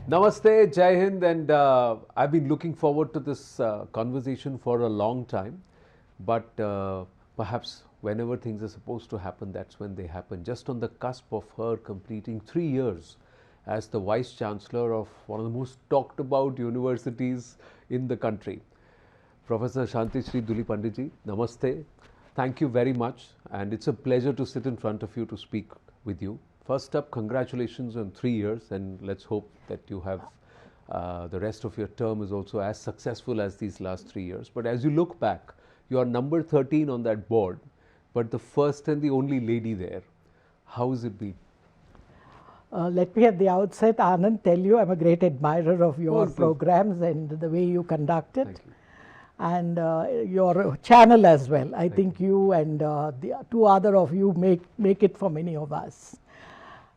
Namaste, Jai Hind, and I've been looking forward to this conversation for a long time, but perhaps whenever things are supposed to happen, that's when they happen. Just on the cusp of her completing 3 years as the Vice-Chancellor of one of the most talked about universities in the country. Professor Santishree Pandit, Namaste. Thank you very much, and it's a pleasure to sit in front of you to speak with you. First up, congratulations on 3 years, and let's hope that you have the rest of your term is also as successful as these last 3 years. But as you look back, you are number 13 on that board, but the first and the only lady there. How has it been? Let me at the outset, Anand, tell you I'm a great admirer of your programs and the way you conduct it. Thank you. And your channel as well. I think you and the two other of you make it for many of us.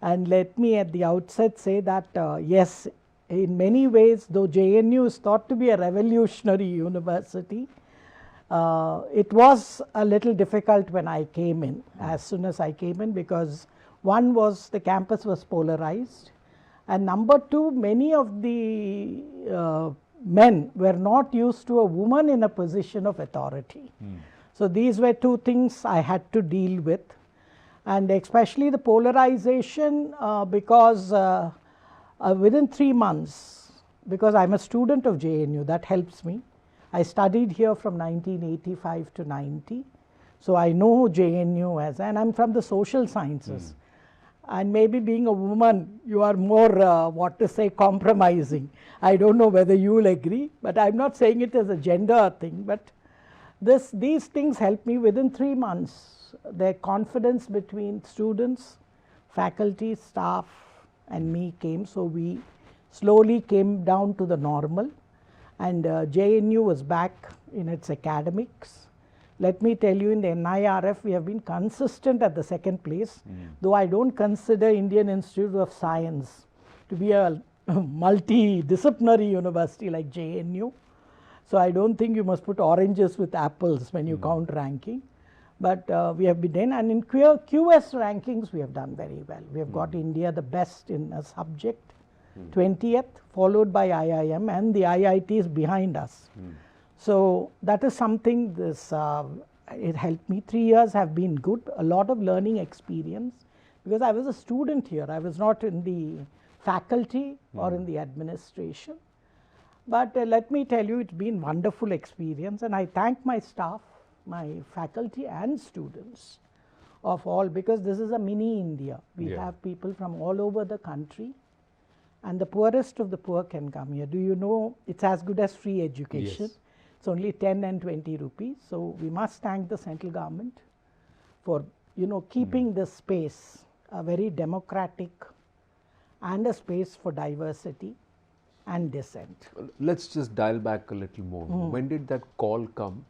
And let me at the outset say that yes, in many ways, though JNU is thought to be a revolutionary university, it was a little difficult when I came in, as soon as I came in, because one was the campus was polarized, and number two, many of the men were not used to a woman in a position of authority. So these were two things I had to deal with. And especially the polarization because within 3 months, because I'm a student of JNU, that helps me. I studied here from 1985 to 90. So I know JNU as, and I'm from the social sciences. And maybe being a woman, you are more, compromising. I don't know whether you will agree, but I'm not saying it as a gender thing. But these things help me within 3 months. The confidence between students, faculty, staff and me came, so we slowly came down to the normal, and JNU was back in its academics. Let me tell you, in the NIRF we have been consistent at the second place, though I don't consider Indian Institute of Science to be a multidisciplinary university like JNU. So I don't think you must put oranges with apples when you count ranking. But we have been done, and in QS rankings we have done very well. We have got India the best in a subject, 20th, followed by IIM, and the IITs behind us. So that is something it helped me. 3 years have been good, a lot of learning experience, because I was a student here. I was not in the faculty or in the administration. But let me tell you, it's been wonderful experience, and I thank my staff, my faculty and students of all, because this is a mini India. We have people from all over the country, and the poorest of the poor can come here. Do you know, it's as good as free education. Yes. It's only 10 and 20 rupees. So we must thank the central government for, keeping this space a very democratic and a space for diversity and dissent. Let's just dial back a little more. When did that call come?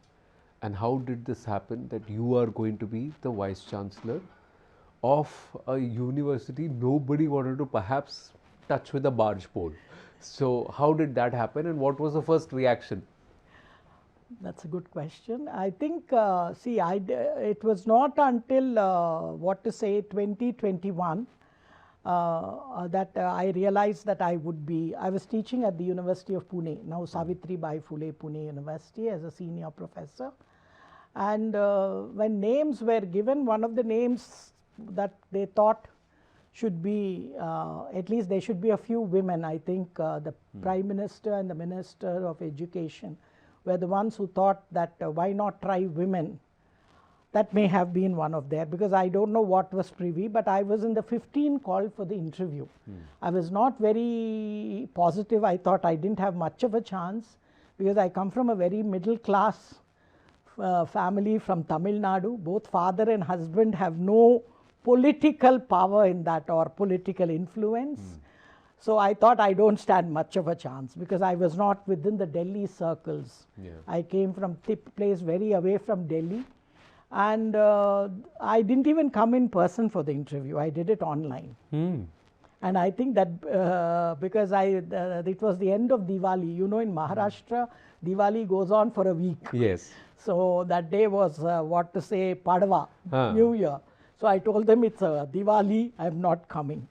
And how did this happen that you are going to be the Vice-Chancellor of a university nobody wanted to perhaps touch with a barge pole? So how did that happen, and what was the first reaction? That's a good question. I think, it was not until, 2021 that I realized that I was teaching at the University of Pune, now Savitribai Phule Pune University, as a senior professor. And when names were given, one of the names that they thought should be, at least there should be a few women. I think the Prime Minister and the Minister of Education were the ones who thought that why not try women. That may have been one of there, because I don't know what was privy, but I was in the 15 call for the interview. I was not very positive. I thought I didn't have much of a chance, because I come from a very middle class family from Tamil Nadu. Both father and husband have no political power in that, or political influence. So I thought I don't stand much of a chance, because I was not within the Delhi circles. I came from a place very away from Delhi. And I didn't even come in person for the interview. I did it online. And I think that because it was the end of Diwali. You know, in Maharashtra, Diwali goes on for a week. Yes. So that day was, Padwa, New Year. So I told them it's Diwali, I'm not coming.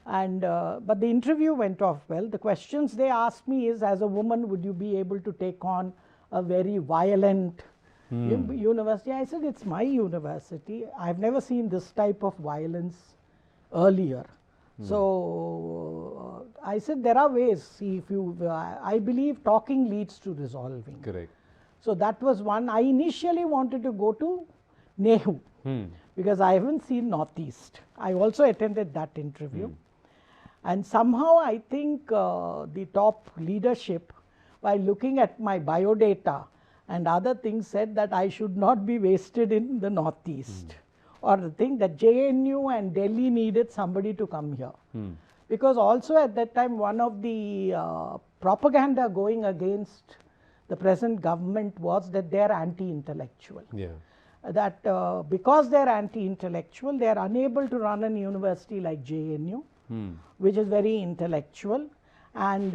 And but the interview went off well. The questions they asked me is, as a woman, would you be able to take on a very violent university? I said, it's my university. I've never seen this type of violence earlier. So I said, there are ways. See, if you, I believe talking leads to resolving. Correct. So that was one. I initially wanted to go to Nehu because I haven't seen Northeast. I also attended that interview. And somehow I think the top leadership, by looking at my biodata and other things, said that I should not be wasted in the Northeast. Or the thing that JNU and Delhi needed somebody to come here. Because also at that time, one of the propaganda going against the present government was that they are anti-intellectual. Yeah. That because they are anti-intellectual, they are unable to run a university like JNU, which is very intellectual. And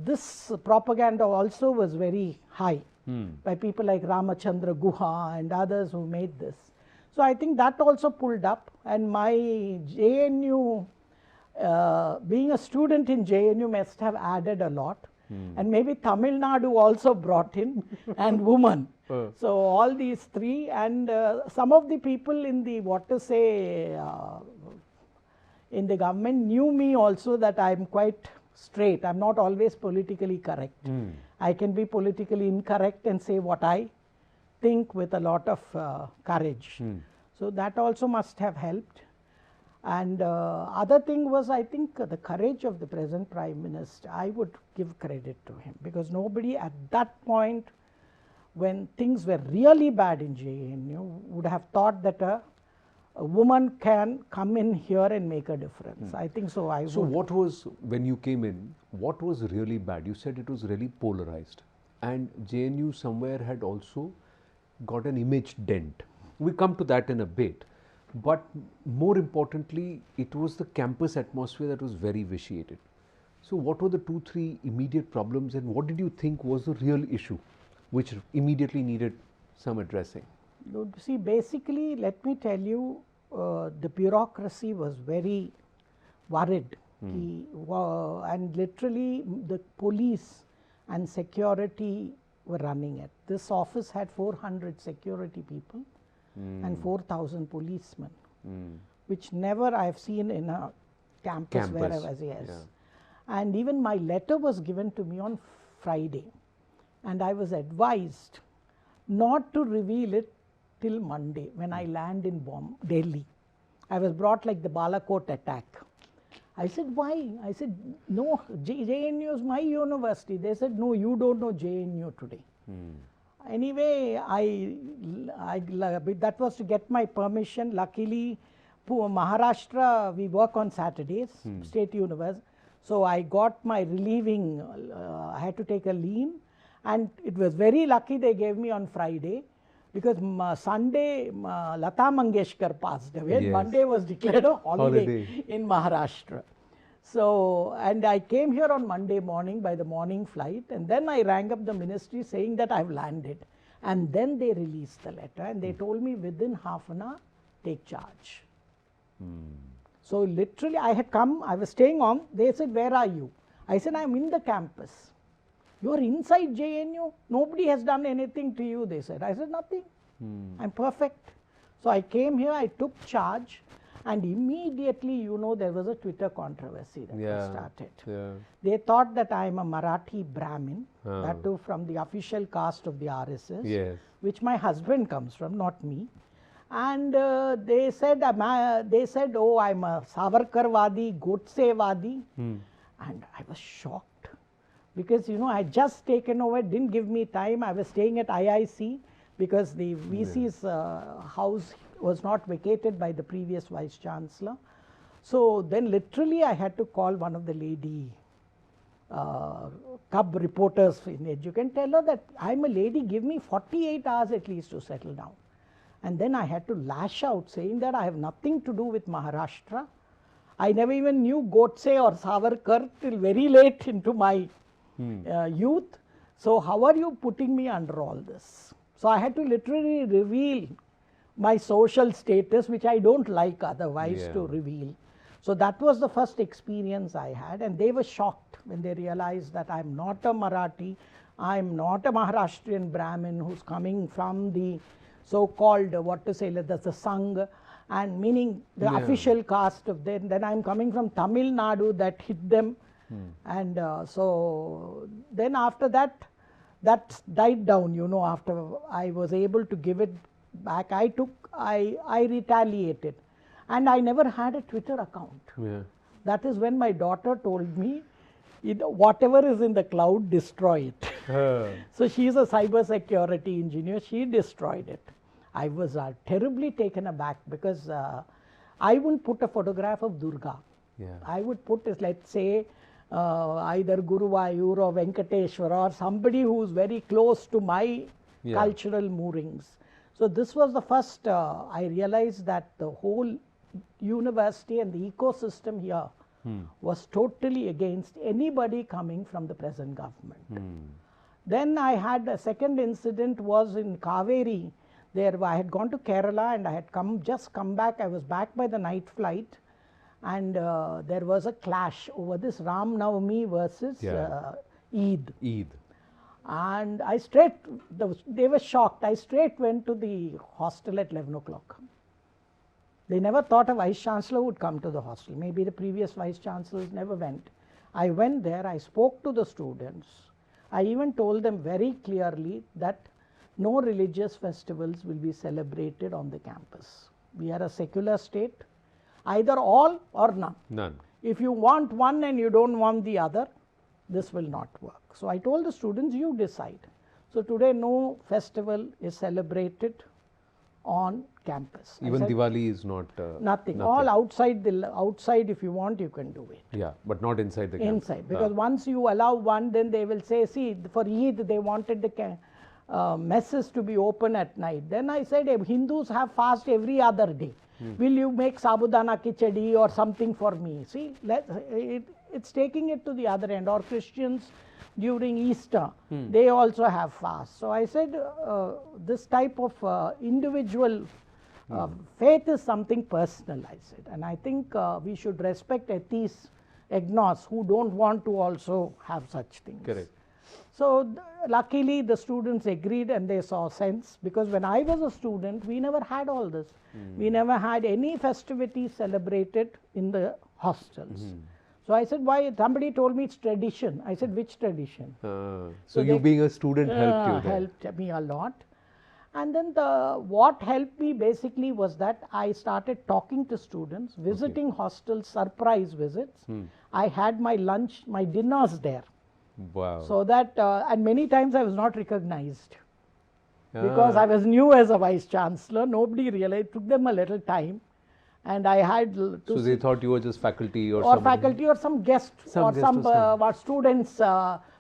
this propaganda also was very high by people like Ramachandra Guha and others who made this. So I think that also pulled up, and my JNU, being a student in JNU must have added a lot. And maybe Tamil Nadu also brought in, and woman. So all these three, and some of the people in the, in the government knew me also, that I'm quite straight. I'm not always politically correct. I can be politically incorrect and say what I think with a lot of courage. So that also must have helped. And other thing was, I think, the courage of the present Prime Minister. I would give credit to him, because nobody at that point, when things were really bad in JNU, would have thought that a woman can come in here and make a difference. I think so. So what was, when you came in, what was really bad? You said it was really polarized, and JNU somewhere had also got an image dent. We come to that in a bit. But more importantly, it was the campus atmosphere that was very vitiated. So what were the 2-3 immediate problems, and what did you think was the real issue which immediately needed some addressing? See, basically, let me tell you, the bureaucracy was very worried. And literally the police and security were running it. This office had 400 security people and 4,000 policemen, which never I have seen in a campus where I was. Yes. Yeah. And even my letter was given to me on Friday, and I was advised not to reveal it till Monday when I land in Delhi. I was brought like the Balakot attack. I said, why? I said, no, JNU is my university. They said, no, you don't know JNU today. Anyway, that was to get my permission. Luckily, Maharashtra, we work on Saturdays, State University. So I got my relieving, I had to take a leave, and it was very lucky they gave me on Friday, because Sunday, Lata Mangeshkar passed away. Yes. Monday was declared a holiday in Maharashtra. So, and I came here on Monday morning by the morning flight, and then I rang up the ministry saying that I've landed. And then they released the letter, and they told me within half an hour, take charge. So literally I had come, I was staying on, they said, where are you? I said, I'm in the campus. You're inside JNU? Nobody has done anything to you, they said. I said, nothing. I'm perfect. So I came here, I took charge, and immediately, you know, there was a Twitter controversy that was started. They thought that I am a Marathi Brahmin, that too from the official caste of the RSS, which my husband comes from, not me. And they said, oh, I'm a Savarkarwadi, Godse-wadi. And I was shocked, because, you know, I had just taken over, didn't give me time. I was staying at IIC, because the VC's house was not vacated by the previous Vice-Chancellor. So then literally I had to call one of the lady cub reporters in Edu. You can tell her that I'm a lady, give me 48 hours at least to settle down. And then I had to lash out saying that I have nothing to do with Maharashtra. I never even knew Godse or Savarkar till very late into my youth. So how are you putting me under all this? So I had to literally reveal my social status, which I don't like otherwise to reveal. So that was the first experience I had, and they were shocked when they realized that I'm not a Marathi, I'm not a Maharashtrian Brahmin who's coming from the so-called, what to say, the Sangh, and meaning the official caste of them. Then I'm coming from Tamil Nadu, that hit them. And so then after that, that died down, you know, after I was able to give it back. I retaliated. And I never had a Twitter account. Yeah. That is when my daughter told me, whatever is in the cloud, destroy it. So she is a cyber security engineer. She destroyed it. I was terribly taken aback because I wouldn't put a photograph of Durga. Yeah. I would put, let's say, either Guruvayur or Venkateshwara or somebody who's very close to my cultural moorings. So this was the first, I realized that the whole university and the ecosystem here was totally against anybody coming from the present government. Then I had a second incident was in Kaveri. There I had gone to Kerala and I had just come back. I was back by the night flight, and there was a clash over this Ram Navami versus Eid. And I they were shocked. I straight went to the hostel at 11 o'clock. They never thought a Vice-Chancellor would come to the hostel. Maybe the previous Vice-Chancellors never went. I went there, I spoke to the students. I even told them very clearly that no religious festivals will be celebrated on the campus. We are a secular state, either all or none. None. If you want one and you don't want the other, this will not work. So I told the students, you decide. So today no festival is celebrated on campus. Even Diwali is not nothing. All outside if you want, you can do it. Yeah, but not inside the campus. Inside, because once you allow one, then they will say, see, for Eid they wanted the messes to be open at night. Then I said, Hindus have fast every other day. Will you make sabudana khichdi or something for me? See, it's taking it to the other end. Or Christians during Easter, they also have fast. So I said, this type of individual faith is something personal, I said. And I think we should respect atheists, agnostics who don't want to also have such things. Correct. So luckily the students agreed and they saw sense, because when I was a student, we never had all this. We never had any festivities celebrated in the hostels. So I said, why? Somebody told me it's tradition. I said, which tradition? So you being a student helped you there. Helped me a lot. And then what helped me basically was that I started talking to students, visiting hostels, surprise visits. I had my lunch, my dinners there. Wow. So that, and many times I was not recognized. Because I was new as a Vice-Chancellor. Nobody realized. It took them a little time. And I had to so they thought you were just faculty or faculty or some guest or some student's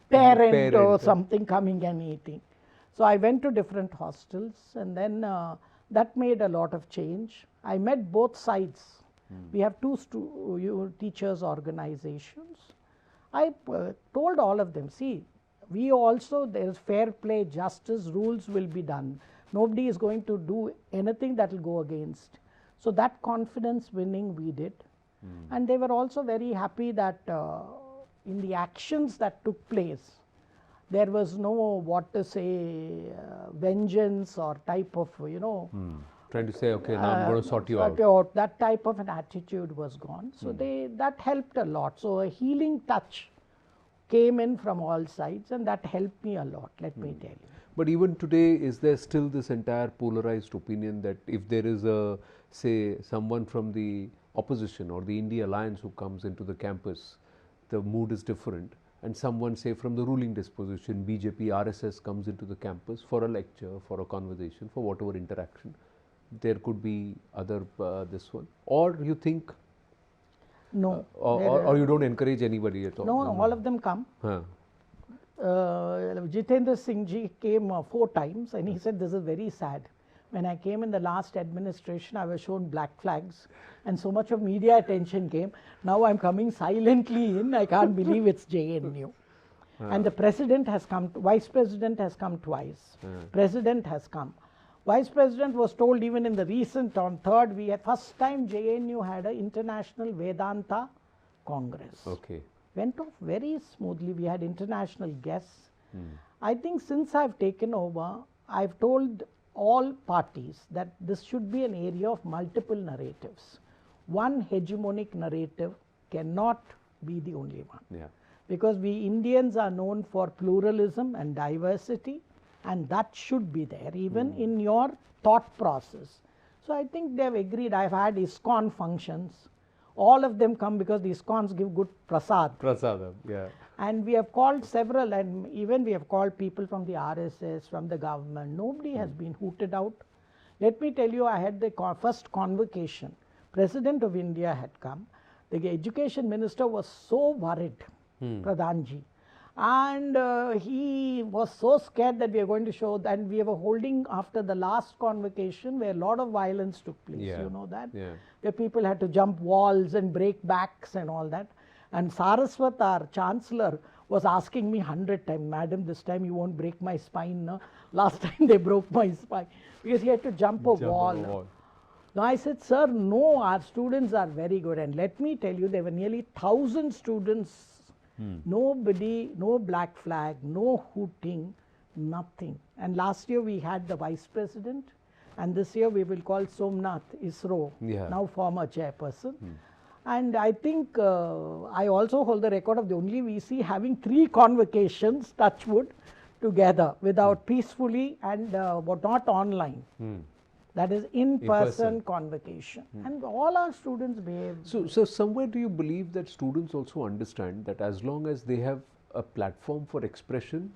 parent or something coming and eating. So I went to different hostels, and then that made a lot of change. I met both sides. We have two teachers organizations. I told all of them, see, we also, there is fair play, justice, rules will be done. Nobody is going to do anything that will go against. So that confidence winning we did. And they were also very happy that in the actions that took place, there was no, what to say, vengeance or type of, trying to say, okay, now I'm going to sort you out. That type of an attitude was gone. So that helped a lot. So a healing touch came in from all sides, and that helped me a lot, let me tell you. But even today, is there still this entire polarized opinion that if there is a, say, someone from the opposition or the India Alliance who comes into the campus, the mood is different, and someone, say, from the ruling disposition, BJP, RSS comes into the campus for a lecture, for a conversation, for whatever interaction, there could be other this one? Or you think? No. Or you don't encourage anybody at all? No, all of them come. Jitendra Singh ji came 4 times, and he said, this is very sad. When I came in the last administration, I was shown black flags, and so much of media attention came. Now I'm coming silently in. I can't believe it's JNU. And the president has come, vice president has come twice. President has come. Vice President was told even in the recent, on 3rd, we had first time JNU had an International Vedanta Congress. Okay. Went off very smoothly. We had international guests. I think since I've taken over, I've told all parties that this should be an area of multiple narratives. One hegemonic narrative cannot be the only one. Yeah. Because we Indians are known for pluralism and diversity, and that should be there even in your thought process. So I think they have agreed. I've had ISKCON functions. All of them come because the ISKCONs give good prasad. Prasadam, yeah. And we have called several, and even we have called people from the RSS, from the government. Nobody has been hooted out. Let me tell you, I had the first convocation. President of India had come. The education minister was so worried, Pradhanji. And he was so scared that we are going to show that we were holding after the last convocation where a lot of violence took place. Yeah. You know that? Yeah. Where people had to jump walls and break backs and all that. And Saraswat, our Chancellor, was asking me 100 times, Madam, this time you won't break my spine. No? Last time they broke my spine because he had to jump a wall. Now I said, sir, no, our students are very good. And let me tell you, there were nearly 1,000 students. Nobody, no black flag, no hooting, nothing. And last year we had the Vice President, and this year we will call Somnath, ISRO, now former chairperson. And I think I also hold the record of the only VC having 3 convocations, touch wood, together without peacefully and not online. That is in-person convocation. And all our students behave. So somewhere do you believe that students also understand that as long as they have a platform for expression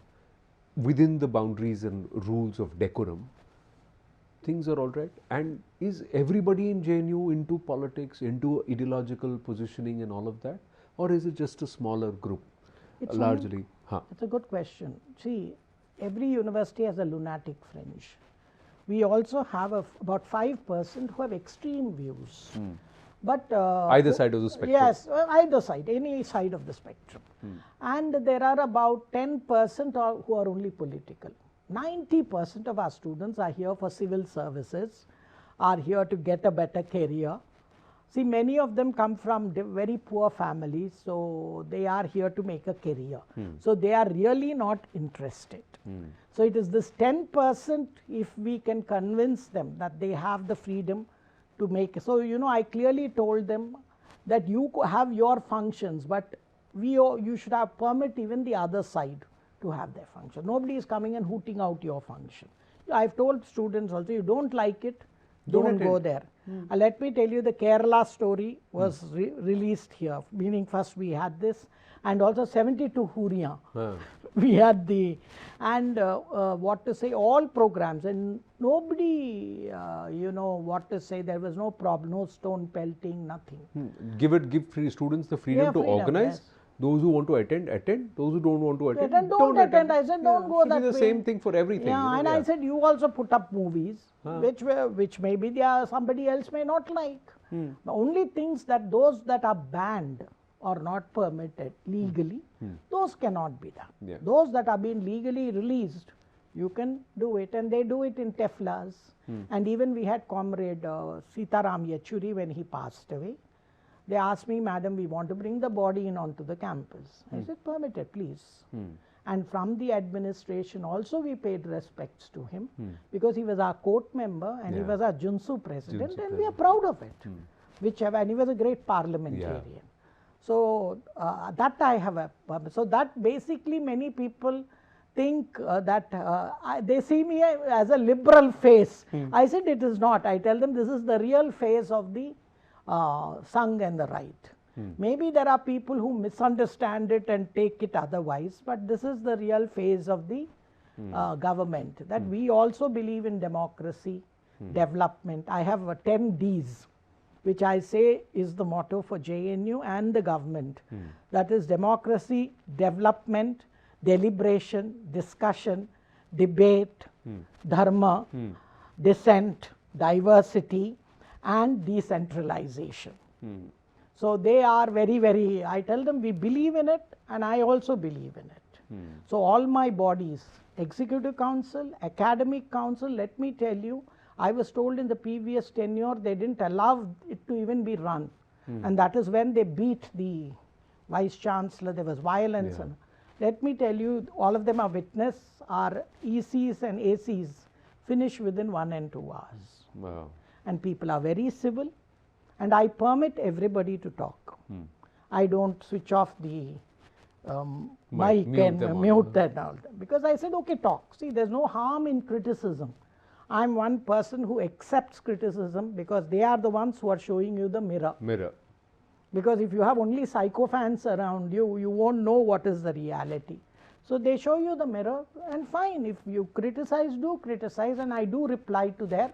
within the boundaries and rules of decorum, things are all right? And is everybody in JNU into politics, into ideological positioning and all of that? Or is it just a smaller group, largely? It's a good question. See, every university has a lunatic fringe. We also have about 5% who have extreme views. But either side of the spectrum. Yes, either side, any side of the spectrum. And there are about 10% who are only political. 90% of our students are here for civil services, are here to get a better career. See, many of them come from very poor families, so they are here to make a career. So they are really not interested. So it is this 10%, if we can convince them that they have the freedom to make. So, you know, I clearly told them that you have your functions, but you should have permit even the other side to have their function. Nobody is coming and hooting out your function. I've told students also, you don't like it, don't go there. Let me tell you, the Kerala story was released here, meaning first we had this, and also 72 Huriya. We had the, and what to say, all programs, and nobody, you know, what to say, there was no problem, no stone pelting, nothing. Give students the freedom to organize. Yes. Those who want to attend, attend. Those who don't want to attend, don't attend. I said, don't go that way. It's the same thing for everything. Yeah, you know, and I said, you also put up movies, which maybe somebody else may not like. The only things that those that are banned or not permitted legally, those cannot be done. Those that are being legally released, you can do it, and they do it in teflas. And even we had Comrade Sitaram Yechuri when he passed away. They asked me, Madam, we want to bring the body in onto the campus. I said, permitted, please. And from the administration also we paid respects to him because he was our court member and he was our Junsu president, and we are proud of it. Whichever, and he was a great parliamentarian. So that I have a, so that basically many people think that they see me as a liberal face. I said it is not. I tell them this is the real face of the Sangh and the right. Maybe there are people who misunderstand it and take it otherwise, but this is the real phase of the government, that we also believe in democracy, development. I have 10 Ds, which I say is the motto for JNU and the government. That is democracy, development, deliberation, discussion, debate, dharma, dissent, diversity, and decentralization. So they are very, very, I tell them we believe in it, and I also believe in it. So all my bodies, Executive Council, Academic Council, let me tell you, I was told in the previous tenure they didn't allow it to even be run. And that is when they beat the Vice-Chancellor, there was violence. And let me tell you, all of them are witness, our ECs and ACs finish within 1 and 2 hours. Wow. And people are very civil, and I permit everybody to talk. I don't switch off the mic and mute and all that, because I said, okay, talk. See, there's no harm in criticism. I'm one person who accepts criticism because they are the ones who are showing you the mirror. Because if you have only sycophants around you, you won't know what is the reality. So they show you the mirror, and fine, if you criticize, do criticize, and I do reply to their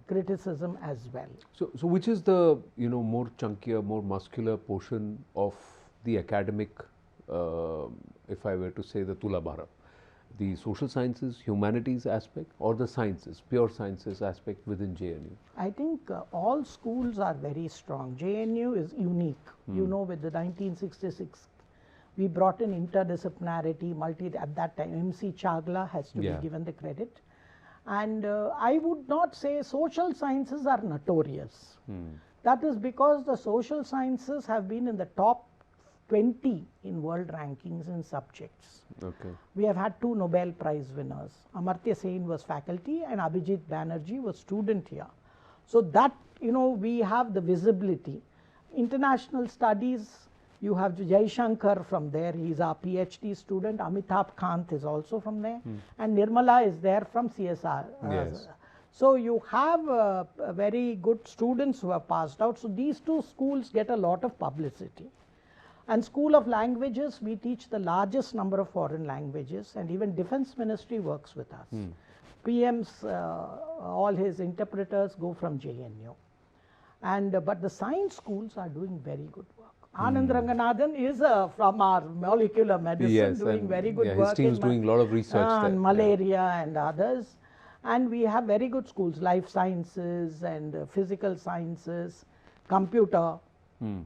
criticism as well. So which is the more chunkier, more muscular portion of the academic, if I were to say the Tula Bhara? The social sciences, humanities aspect, or the sciences, pure sciences aspect within JNU? I think all schools are very strong. JNU is unique. You know, with the 1966, we brought in interdisciplinarity, at that time, MC Chagla has to be given the credit. And I would not say social sciences are notorious. That is because the social sciences have been in the top 20 in world rankings in subjects. We have had 2 Nobel Prize winners. Amartya Sen was faculty and Abhijit Banerjee was student here. So that, we have the visibility. International studies, you have Jai Shankar from there, he is our PhD student. Amitabh Kant is also from there. And Nirmala is there from CSR. So you have very good students who have passed out. So these 2 schools get a lot of publicity. And School of Languages, we teach the largest number of foreign languages, and even Defense Ministry works with us. PM's, all his interpreters go from JNU. And but the science schools are doing very good work. Anand Ranganathan is from our molecular medicine, doing very good work. His team is doing a lot of research there. Malaria and others. And we have very good schools, life sciences and physical sciences, computer,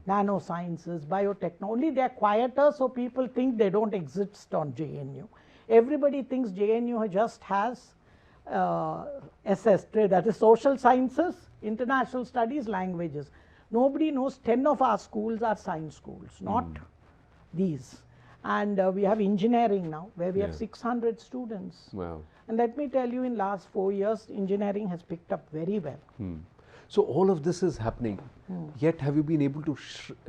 nanosciences, biotechnology. Only they are quieter, so people think they don't exist on JNU. Everybody thinks JNU just has SS, that is social sciences, international studies, languages. Nobody knows 10 of our schools are science schools, not these. And we have engineering now, where we have 600 students. Wow. And let me tell you, in last 4 years, engineering has picked up very well. So all of this is happening, yet have you been able to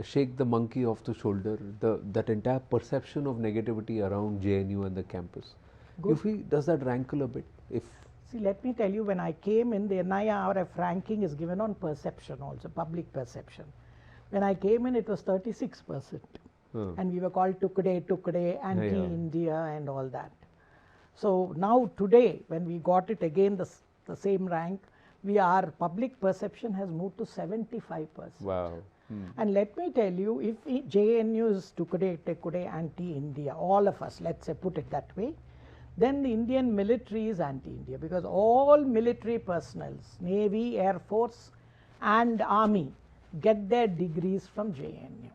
shake the monkey off the shoulder, that entire perception of negativity around JNU and the campus? Does that rankle a bit? See, let me tell you, when I came in, the NIRF ranking is given on perception also, public perception. When I came in, it was 36%. And we were called Tukde, anti-India and all that. So now today, when we got it again, the same rank, public perception has moved to 75%. Wow. And let me tell you, if JNU is Tukde, anti-India, all of us, let's say, put it that way, then the Indian military is anti-India, because all military personnel, Navy, Air Force and Army, get their degrees from JNU.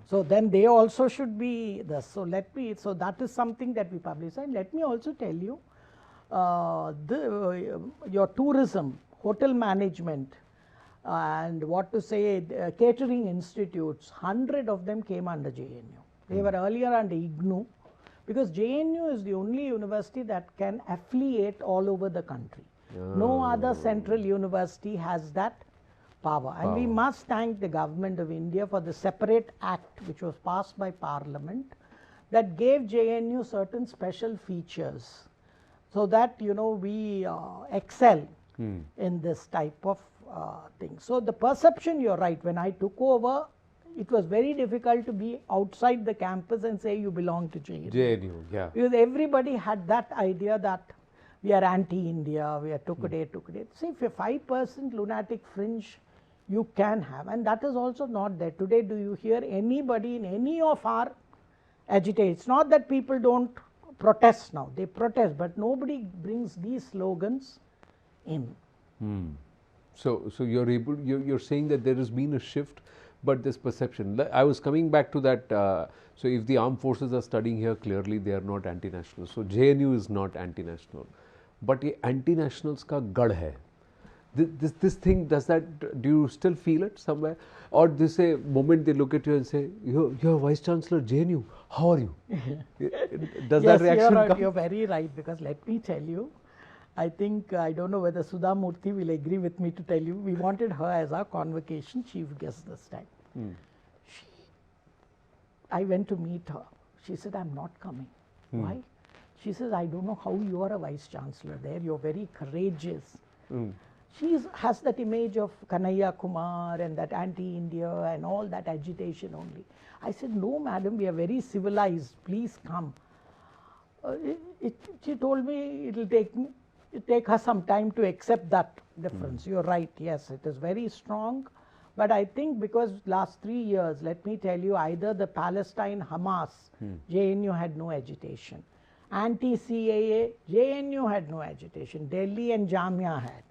So then they also should be this. So that is something that we publish. And let me also tell you, your tourism, hotel management, and catering institutes, 100 of them came under JNU. They were earlier under IGNU, because JNU is the only university that can affiliate all over the country. No other central university has that power. And we must thank the government of India for the separate act which was passed by Parliament that gave JNU certain special features, so that we excel in this type of thing. So the perception, you're right, when I took over, it was very difficult to be outside the campus and say you belong to JNU. Because everybody had that idea that we are anti-India, we are Tukde. See, if a 5% lunatic fringe you can have, and that is also not there. Today, do you hear anybody in any of our agitation? It's not that people don't protest now, they protest, but nobody brings these slogans in. So you're saying that there has been a shift But this perception, I was coming back to that. So if the armed forces are studying here, clearly they are not anti-national. So JNU is not anti-national. But ये anti-nationals का गढ़ है. This thing, does that, do you still feel it somewhere? Or they say, moment they look at you and say, you're Vice-Chancellor JNU, how are you? Does that reaction come? You're very right, because let me tell you, I think, I don't know whether Sudha Murthy will agree with me to tell you, we wanted her as our convocation chief guest this time. I went to meet her. She said, I'm not coming. Why? She says, I don't know how you are a Vice-Chancellor there, you're very courageous. She has that image of Kanhaiya Kumar and that anti-India and all that agitation only. I said, no madam, we are very civilized, please come. She told me it will take her some time to accept that difference. You're right, yes, it is very strong. But I think because last 3 years, let me tell you, either the Palestine Hamas, JNU had no agitation. Anti-CAA, JNU had no agitation. Delhi and Jamia had.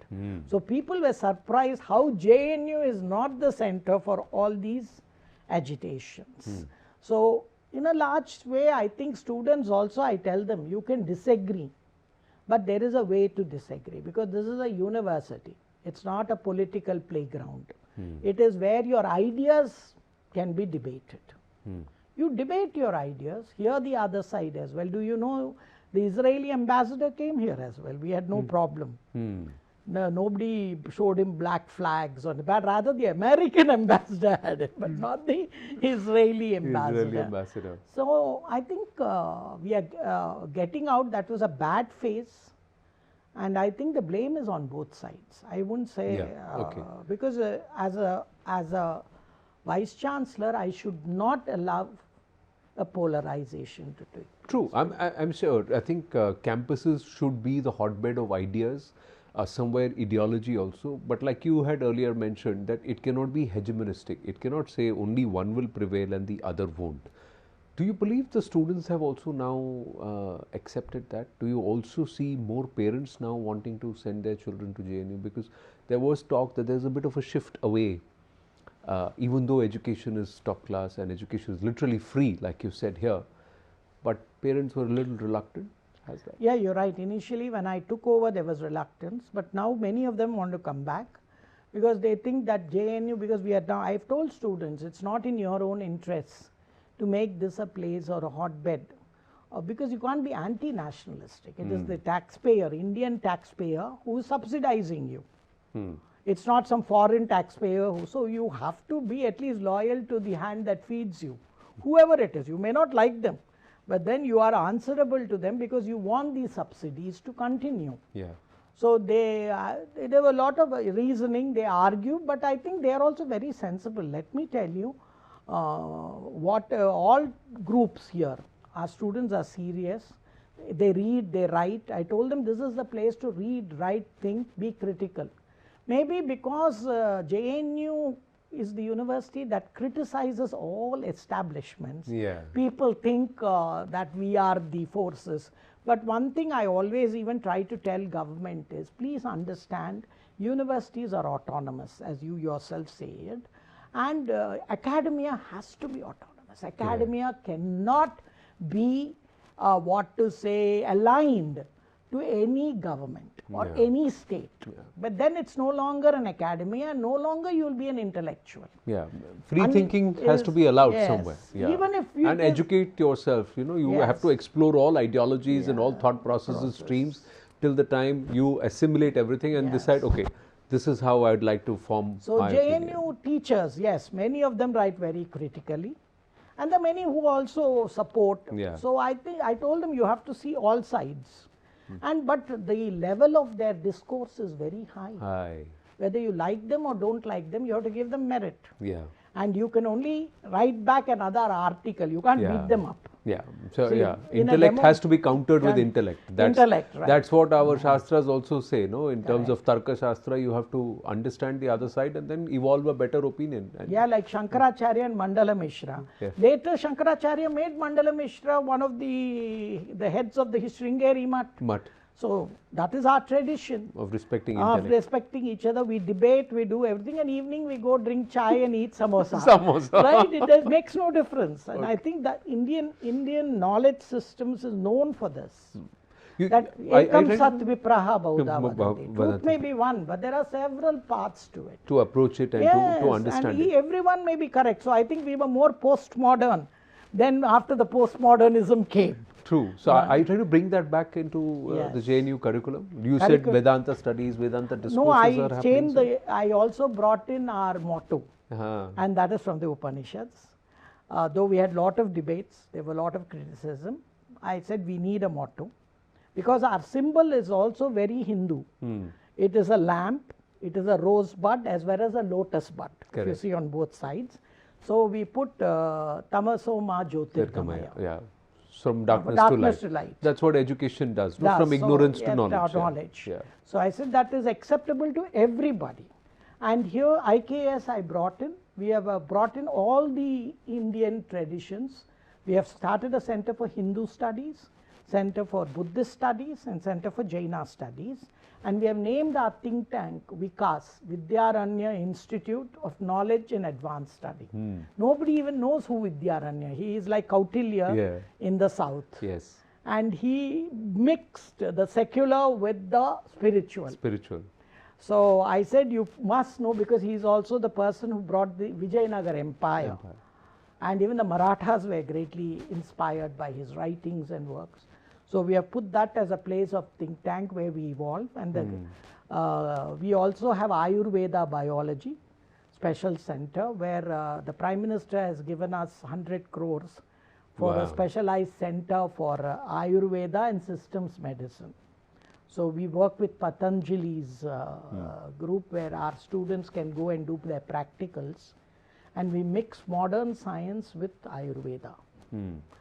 So people were surprised how JNU is not the center for all these agitations. So in a large way, I think students also, I tell them, you can disagree, but there is a way to disagree, because this is a university. It's not a political playground. It is where your ideas can be debated. You debate your ideas, hear the other side as well. Do you know the Israeli ambassador came here as well? We had no problem. No, nobody showed him black flags, but rather the American ambassador had it, but not the Israeli ambassador. So I think we are getting out. That was a bad phase, and I think the blame is on both sides. I wouldn't say because as a Vice-Chancellor, I should not allow a polarization to take place. True, I'm sure. I think campuses should be the hotbed of ideas, somewhere ideology also. But like you had earlier mentioned, that it cannot be hegemonistic. It cannot say only one will prevail and the other won't. Do you believe the students have also now accepted that? Do you also see more parents now wanting to send their children to JNU? Because there was talk that there's a bit of a shift away. Even though education is top class and education is literally free, like you said here, but parents were a little reluctant. Has that? Yeah, you're right. Initially, when I took over, there was reluctance, but now many of them want to come back, because they think that JNU, because we are now, I've told students, it's not in your own interests to make this a place or a hotbed, because you can't be anti-nationalistic. It is the taxpayer, Indian taxpayer, who is subsidizing you. It's not some foreign taxpayer so you have to be at least loyal to the hand that feeds you, whoever it is. You may not like them, but then you are answerable to them because you want these subsidies to continue. So there were a lot of reasoning, they argue, but I think they are also very sensible. Let me tell you, all groups here, our students are serious. They read, they write. I told them this is the place to read, write, think, be critical. Maybe because JNU is the university that criticizes all establishments. People think that we are the forces. But one thing I always even try to tell government is, please understand, universities are autonomous, as you yourself said, and academia has to be autonomous. Academia cannot be aligned to any government or any state. But then it's no longer an academia, no longer you will be an intellectual. Free thinking has to be allowed somewhere. Even if you and educate yourself, you have to explore all ideologies and all thought processes, streams, till the time you assimilate everything and decide, okay, this is how I would like to form my JNU opinion. teachers, yes, many of them write very critically, and there are many who also support. So I told them you have to see all sides. But the level of their discourse is very high. Whether you like them or don't like them, you have to give them merit. And you can only write back another article. You can't beat them up. So intellect has to be countered with intellect. That's what our Shastras also say, no? In terms of Tarka Shastra, you have to understand the other side and then evolve a better opinion. And like Shankaracharya and Mandala Mishra. Later, Shankaracharya made Mandala Mishra one of the heads of the Sringeri Mutt. So that is our tradition of respecting of intellect. respecting each other. We debate, we do everything, and evening we go drink chai and eat samosa. Samosa. Right? It makes no difference. And I think that Indian knowledge systems is known for this. That ekam sat vipraha bahuda vadati. Truth may be one, but there are several paths to it. To approach it and Yes, to understand and it. everyone may be correct. So I think we were more postmodern than after the postmodernism came. True. So are you trying to bring that back into the Yes. JNU curriculum? You said Vedanta studies, Vedanta discourses No, are I happening. changed I also brought in our motto, and that is from the Upanishads. Though we had lot of debates, there were a lot of criticism. I said we need a motto because our symbol is also very Hindu. It is a lamp, it is a rosebud as well as a lotus bud. If you see on both sides. So we put tamaso ma jyotirgamaya. Yeah. From darkness to light. That's what education does. From ignorance to knowledge. Yeah. So I said that is acceptable to everybody. And here IKS I brought in. We have brought in all the Indian traditions. We have started a center for Hindu studies, center for Buddhist studies, and center for Jaina studies. And we have named our think tank Vikas, Vidyaranya Institute of Knowledge and Advanced Study. Nobody even knows who Vidyaranya. He is like Kautilya in the south. Yes. And he mixed the secular with the spiritual. So I said you must know, because he is also the person who brought the Vijayanagar Empire. And even the Marathas were greatly inspired by his writings and works. So we have put that as a place of think tank where we evolve. And then we also have Ayurveda biology special center where the Prime Minister has given us 100 crores for a specialized center for Ayurveda and systems medicine. So we work with Patanjali's group where our students can go and do their practicals, and we mix modern science with Ayurveda.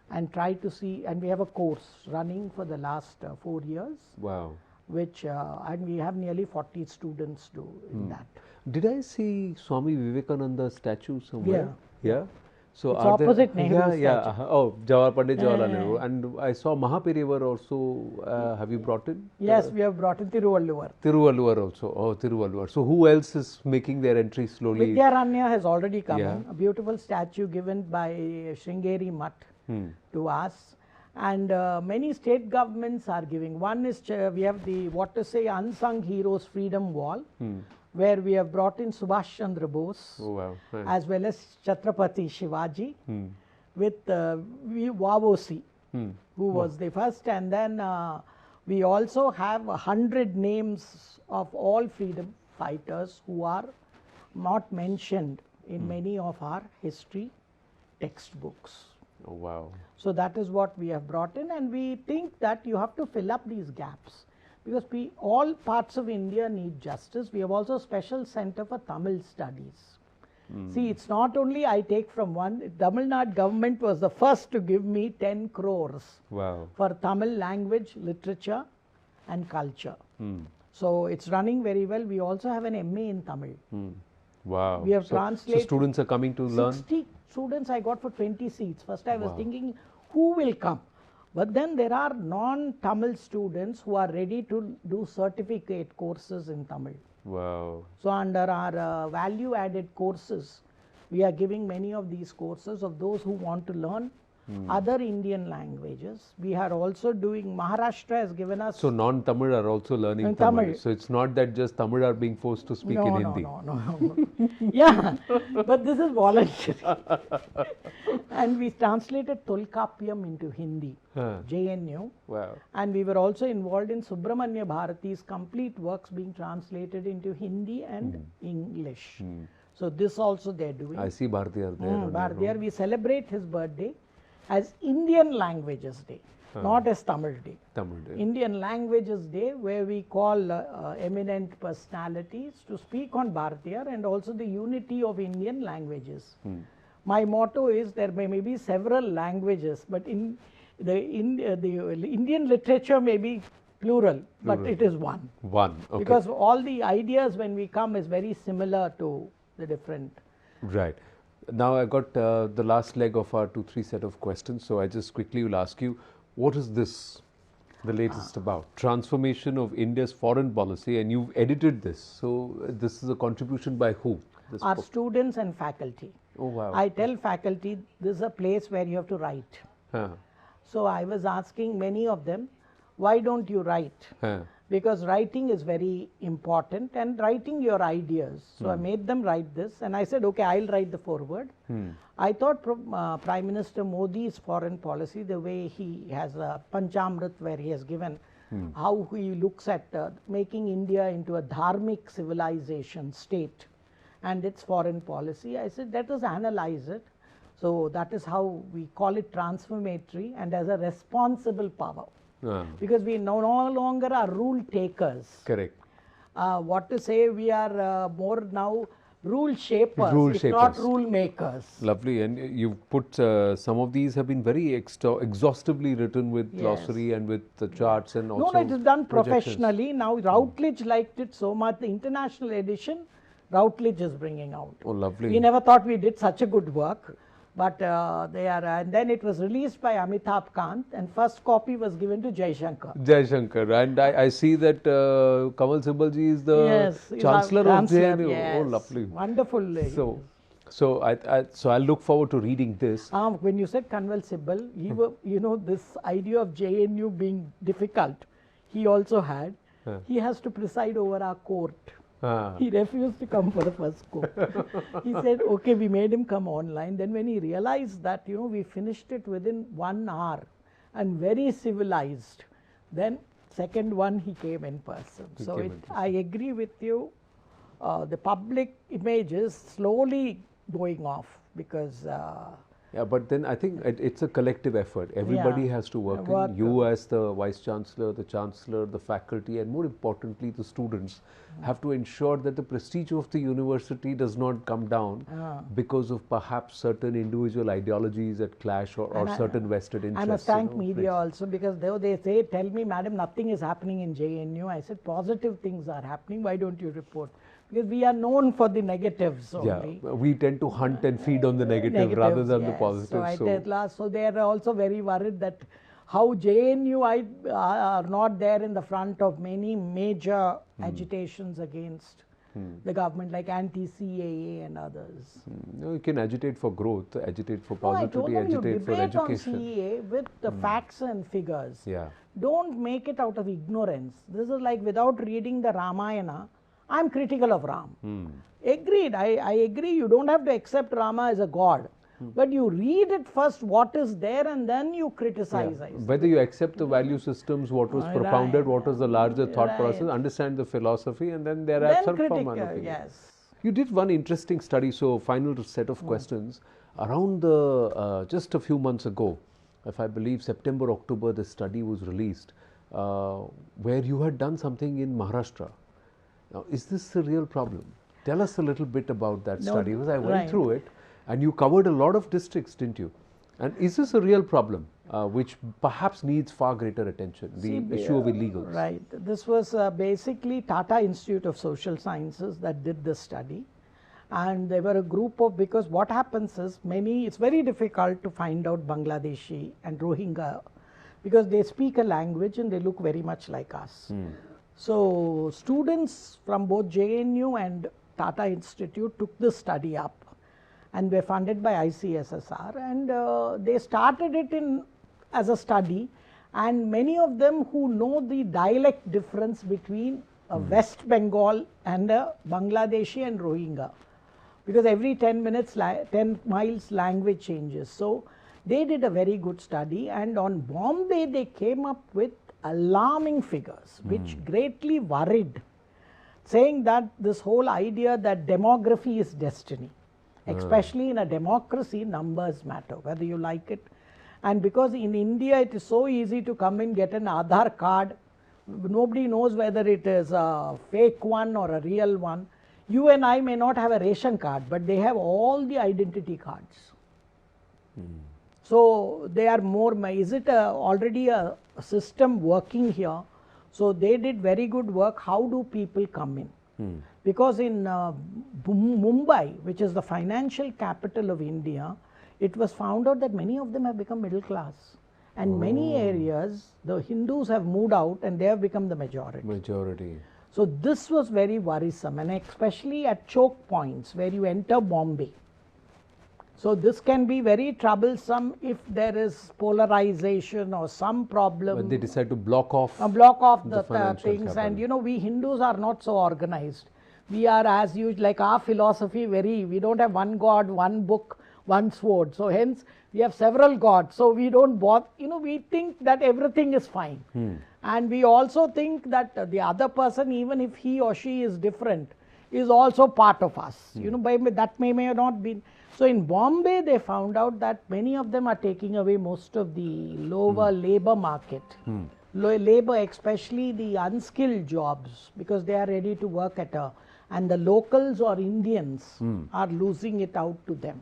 And try to see, and we have a course running for the last 4 years. Wow. Which, and we have nearly 40 students in that. Did I see Swami Vivekananda statue somewhere? Yeah. So it's opposite Nehru statue. Oh, Pandit Jawaharlal Nehru. And I saw Mahaperivar also. Have you brought in? Yes, we have brought in Tiruvalluvar. Tiruvalluvar also. Oh, Tiruvalluvar. So who else is making their entry slowly? Vidyaranya has already come in. A beautiful statue given by Sringeri Mutt to us. And many state governments are giving. One is, we have the Unsung Heroes Freedom Wall, where we have brought in Subhash Chandra Bose, as well as Chhatrapati Shivaji, with Vavosi, who was the first. And then we also have 100 names of all freedom fighters who are not mentioned in many of our history textbooks. Oh, wow. So that is what we have brought in, and we think that you have to fill up these gaps, because all parts of India need justice. We have also a special center for Tamil studies. See, it's not only I take from one. Tamil Nadu government was the first to give me 10 crores for Tamil language, literature and culture. So it's running very well. We also have an MA in Tamil. Wow. We have translated. So students are coming to learn? 60 students I got for 20 seats. First I was thinking, who will come? But then there are non-Tamil students who are ready to do certificate courses in Tamil. Wow. So under our value-added courses, we are giving many of these courses of those who want to learn other Indian languages. We are also doing, Maharashtra has given us. So non-Tamil are also learning Tamil. So it's not that just Tamil are being forced to speak in Hindi. No. Yeah, but this is voluntary. And we translated Tolkappiyam into Hindi, JNU. Wow. And we were also involved in Subramanya Bharati's complete works being translated into Hindi and English. So this also they're doing. I see Bhartiyar there. Bhartiyar, we celebrate his birthday as Indian Languages Day, not as Tamil Day. Indian Languages Day, where we call eminent personalities to speak on Bhartiyar and also the unity of Indian languages. My motto is there may be several languages, but in the Indian literature may be plural, but it is one. Okay. Because all the ideas when we come is very similar to the different. Right. Now I got the last leg of our 2-3 set of questions. So I just quickly will ask you, what is this? The latest about transformation of India's foreign policy, and you've edited this. So this is a contribution by who? This Our book? students and faculty. Oh wow. I tell faculty this is a place where you have to write. Huh. So I was asking many of them, why don't you write? Huh. Because writing is very important, and writing your ideas. So I made them write this, and I said, okay, I'll write the foreword. I thought Prime Minister Modi's foreign policy, the way he has a Panchamrit where he has given how he looks at making India into a dharmic civilization state and its foreign policy, I said, let us analyze it. So that is how we call it transformatory and as a responsible power. Because we no longer are rule takers. Correct. What to say, we are more now rule shapers, if not rule makers. Lovely. And you've put some of these have been very exhaustively written with glossary and with the charts and also No, it is done professionally. Now Routledge liked it so much. The international edition, Routledge is bringing out. Oh, lovely. We never thought we did such a good work. But they are, and then it was released by Amitabh Kant, and first copy was given to Jaishankar. Jaishankar, and I see that Kamal Sibalji is the Chancellor of JNU. Yes. Oh, lovely. Wonderful. So I look forward to reading this. When you said Kanwal Sibal, he you know, this idea of JNU being difficult, he also had. He has to preside over our court. He refused to come for the first court. He said, okay, we made him come online. Then when he realized that, you know, we finished it within 1 hour and very civilized, then second one he came in person. I agree with you. The public image is slowly going off because yeah, but then I think it's a collective effort. Everybody has to work in. You as the Vice-Chancellor, the Chancellor, the faculty, and more importantly the students have to ensure that the prestige of the university does not come down because of perhaps certain individual ideologies that clash or certain vested interests. I must thank media also, because though they say, tell me madam, nothing is happening in JNU. I said, positive things are happening. Why don't you report? Because we are known for the negatives only. Yeah, we tend to hunt and feed on the negative rather than the positive. So they are also very worried that how JNU are not there in the front of many major agitations against the government, like anti-CAA and others. No, you can agitate for growth, agitate for positivity, agitate for education. On CAA with the facts and figures. Don't make it out of ignorance. This is like without reading the Ramayana, I am critical of Ram. Agreed, I agree, you don't have to accept Rama as a god. But you read it first, what is there, and then you criticize. Whether you accept the value systems, what was propounded, what was the larger thought process, understand the philosophy, and then thereafter form an opinion. You did one interesting study, so final set of questions. Around the, just a few months ago, if I believe September, October, the study was released, where you had done something in Maharashtra. Now, is this a real problem? Tell us a little bit about that study, because I went through it. And you covered a lot of districts, didn't you? And is this a real problem, which perhaps needs far greater attention, the issue of illegals? Right. This was basically Tata Institute of Social Sciences that did this study. And they were a group of, because what happens is it's very difficult to find out Bangladeshi and Rohingya, because they speak a language and they look very much like us. So students from both JNU and Tata Institute took this study up. And were funded by ICSSR, and they started it as a study, and many of them who know the dialect difference between West Bengal and Bangladeshi and Rohingya, because every 10 miles language changes. So they did a very good study, and on Bombay they came up with alarming figures which greatly worried, saying that this whole idea that demography is destiny. Especially in a democracy, numbers matter, whether you like it. And because in India it is so easy to come in, get an Aadhaar card, nobody knows whether it is a fake one or a real one. You and I may not have a ration card, but they have all the identity cards. So they are more, is it already a system working here? So they did very good work. How do people come in? Because in Mumbai, which is the financial capital of India, it was found out that many of them have become middle class. And many areas, the Hindus have moved out and they have become the majority. So this was very worrisome, and especially at choke points where you enter Bombay. So this can be very troublesome if there is polarization or some problem. When they decide to block off the things, and we Hindus are not so organized. We are, as usual, like our philosophy, we don't have one God, one book, one sword. So hence we have several gods. So we don't bother, we think that everything is fine. And we also think that the other person, even if he or she is different, is also part of us. That may not be. So in Bombay, they found out that many of them are taking away most of the lower labor market. Labor, especially the unskilled jobs, because they are ready to work and the locals or Indians are losing it out to them.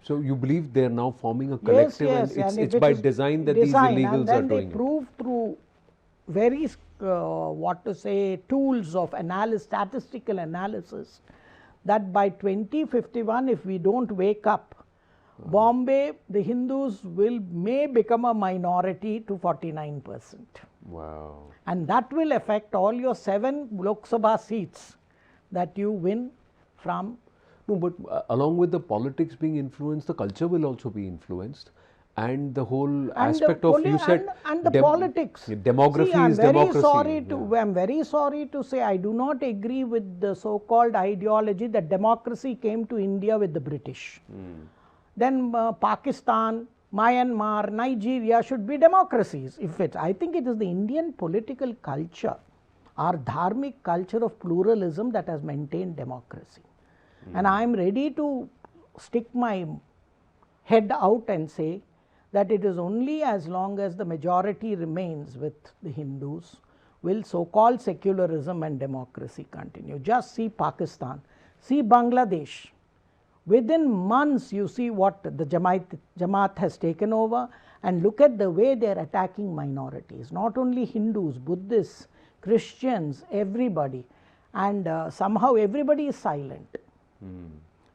So you believe they are now forming a collective, and it's by design that these illegals and then are doing they prove through very tools of statistical analysis that by 2051, if we don't wake up, Bombay, the Hindus may become a minority to 49%. Wow. And that will affect all your 7 Lok Sabha seats that you win from. No, but along with the politics being influenced, the culture will also be influenced. And the whole aspect of, you said, and the politics. Demography is democracy. I'm very sorry to say I do not agree with the so-called ideology that democracy came to India with the British. Then Pakistan, Myanmar, Nigeria should be democracies. I think it is the Indian political culture, our dharmic culture of pluralism, that has maintained democracy. And I am ready to stick my head out and say that it is only as long as the majority remains with the Hindus will so-called secularism and democracy continue. Just see Pakistan, see Bangladesh. Within months you see what the Jamaat has taken over, and look at the way they are attacking minorities, not only Hindus, Buddhists, Christians, everybody, and somehow everybody is silent.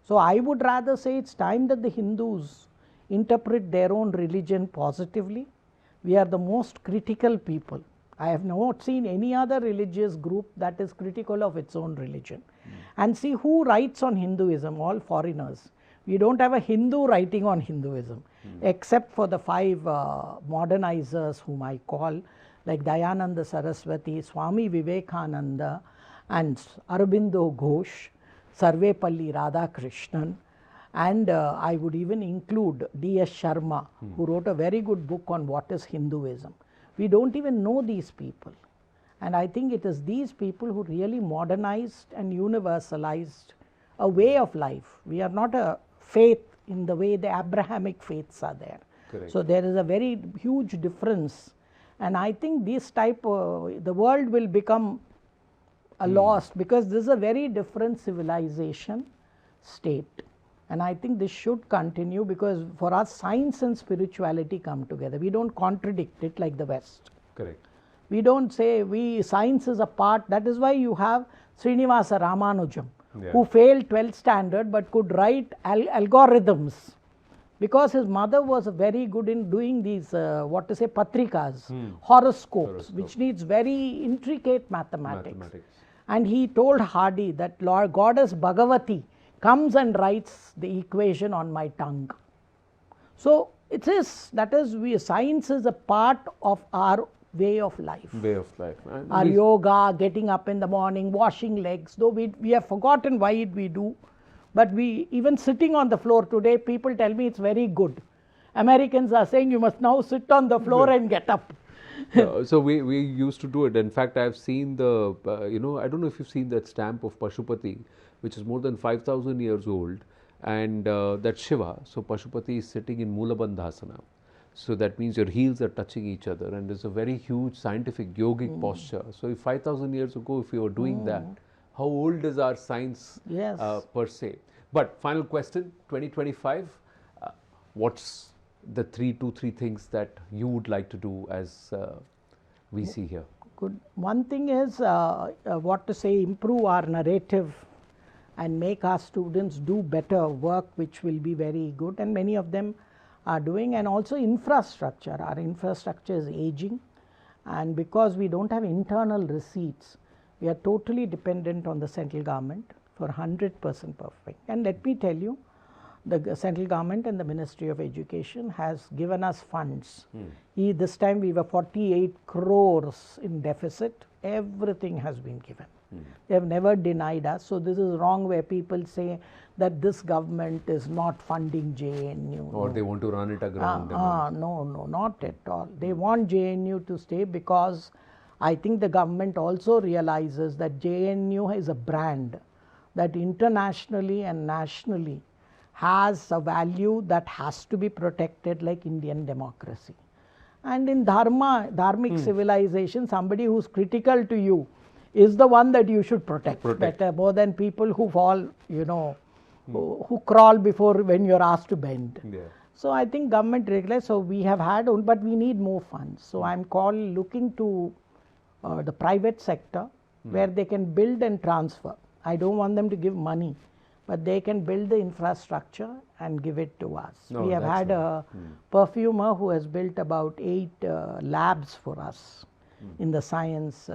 So I would rather say it's time that the Hindus interpret their own religion positively. We are the most critical people. I have not seen any other religious group that is critical of its own religion. And see who writes on Hinduism, all foreigners. We don't have a Hindu writing on Hinduism, except for the 5 modernizers whom I call, like Dayananda Saraswati, Swami Vivekananda, and Aurobindo Ghosh, Sarvepalli Radhakrishnan, and I would even include D.S. Sharma, who wrote a very good book on what is Hinduism. We don't even know these people. And I think it is these people who really modernized and universalized a way of life. We are not a faith in the way the Abrahamic faiths are there. Correct. So there is a very huge difference. And I think this the world will become lost, because this is a very different civilization state. And I think this should continue, because for us science and spirituality come together. We don't contradict it like the West. Correct. We don't say science is a part. That is why you have Srinivasa Ramanujam, who failed 12th standard but could write algorithms, because his mother was very good in doing these patrikas, horoscopes, which needs very intricate mathematics. And he told Hardy that Goddess Bhagavati comes and writes the equation on my tongue. So science is a part of our way of life. Our yoga, getting up in the morning, washing legs, though we have forgotten why we do. But even sitting on the floor today, people tell me it's very good. Americans are saying you must now sit on the floor and get up. So we used to do it. In fact, I've seen I don't know if you've seen that stamp of Pashupati, which is more than 5,000 years old, and that's Shiva. So Pashupati is sitting in Mulabandhasana. So that means your heels are touching each other, and there's a very huge scientific yogic posture. So if 5,000 years ago, if you were doing that, how old is our science per se? But final question, 2025, what's the 2, 3 things that you would like to do as we see here? Good. One thing is improve our narrative and make our students do better work, which will be very good. And many of them are doing, and also infrastructure. Our infrastructure is aging, and because we don't have internal receipts, we are totally dependent on the central government for 100% perfect. And let me tell you, the central government and the Ministry of Education has given us funds. This time we were 48 crores in deficit. Everything has been given. They have never denied us. So this is wrong where people say that this government is not funding JNU. Or they want to run it aground. No, not at all. They want JNU to stay because I think the government also realizes that JNU is a brand that internationally and nationally has a value that has to be protected like Indian democracy. And in dharmic civilization, somebody who's critical to you is the one that you should protect. Better, more than people who fall, who crawl before when you're asked to bend. Yeah. So I think government realized, so we have had, but we need more funds. So I'm looking to the private sector where they can build and transfer. I don't want them to give money, but they can build the infrastructure and give it to us. We have had a perfumer who has built about 8 labs for us in the science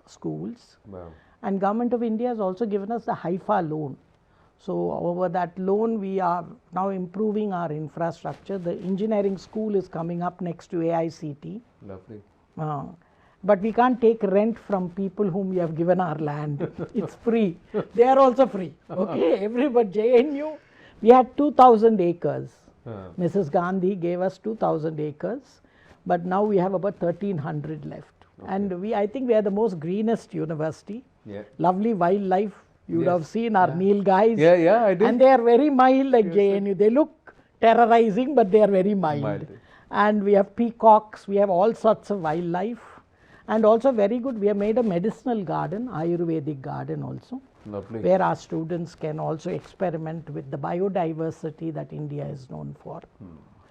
schools. Wow. And Government of India has also given us the HIFA loan. So over that loan, we are now improving our infrastructure. The engineering school is coming up next to AICT. Lovely. But we can't take rent from people whom we have given our land. It's free. They are also free. Okay, everybody, JNU, we had 2,000 acres. Mrs. Gandhi gave us 2,000 acres, but now we have about 1,300 left. Okay. And I think we are the most greenest university. Yeah. Lovely wildlife. You would have seen our Nilgais. Yeah, I did. And they are very mild like JNU. They look terrorizing, but they are very mild. And we have peacocks. We have all sorts of wildlife. And also very good, we have made a medicinal garden, Ayurvedic garden also. Lovely. Where our students can also experiment with the biodiversity that India is known for.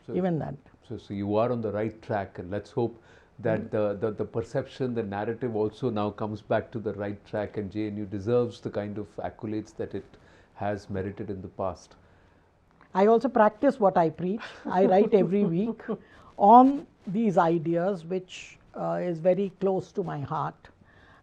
So, even that. So you are on the right track, and let's hope that the perception, the narrative also now comes back to the right track, and JNU deserves the kind of accolades that it has merited in the past. I also practice what I preach. I write every week on these ideas, which is very close to my heart.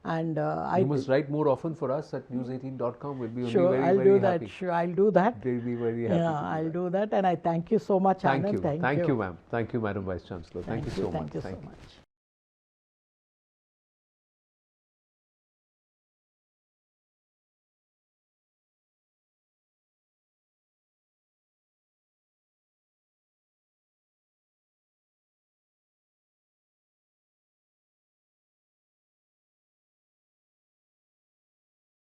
And you must write more often for us at news18.com. We'll be sure, very, I'll very do happy. that. Sure, I'll do that. They'll be very happy. Yeah, I'll do that. And I thank you so much, Thank Anand. you. Thank you, ma'am. Thank you, Madam Vice-Chancellor. Thank you so much. Thank you so much.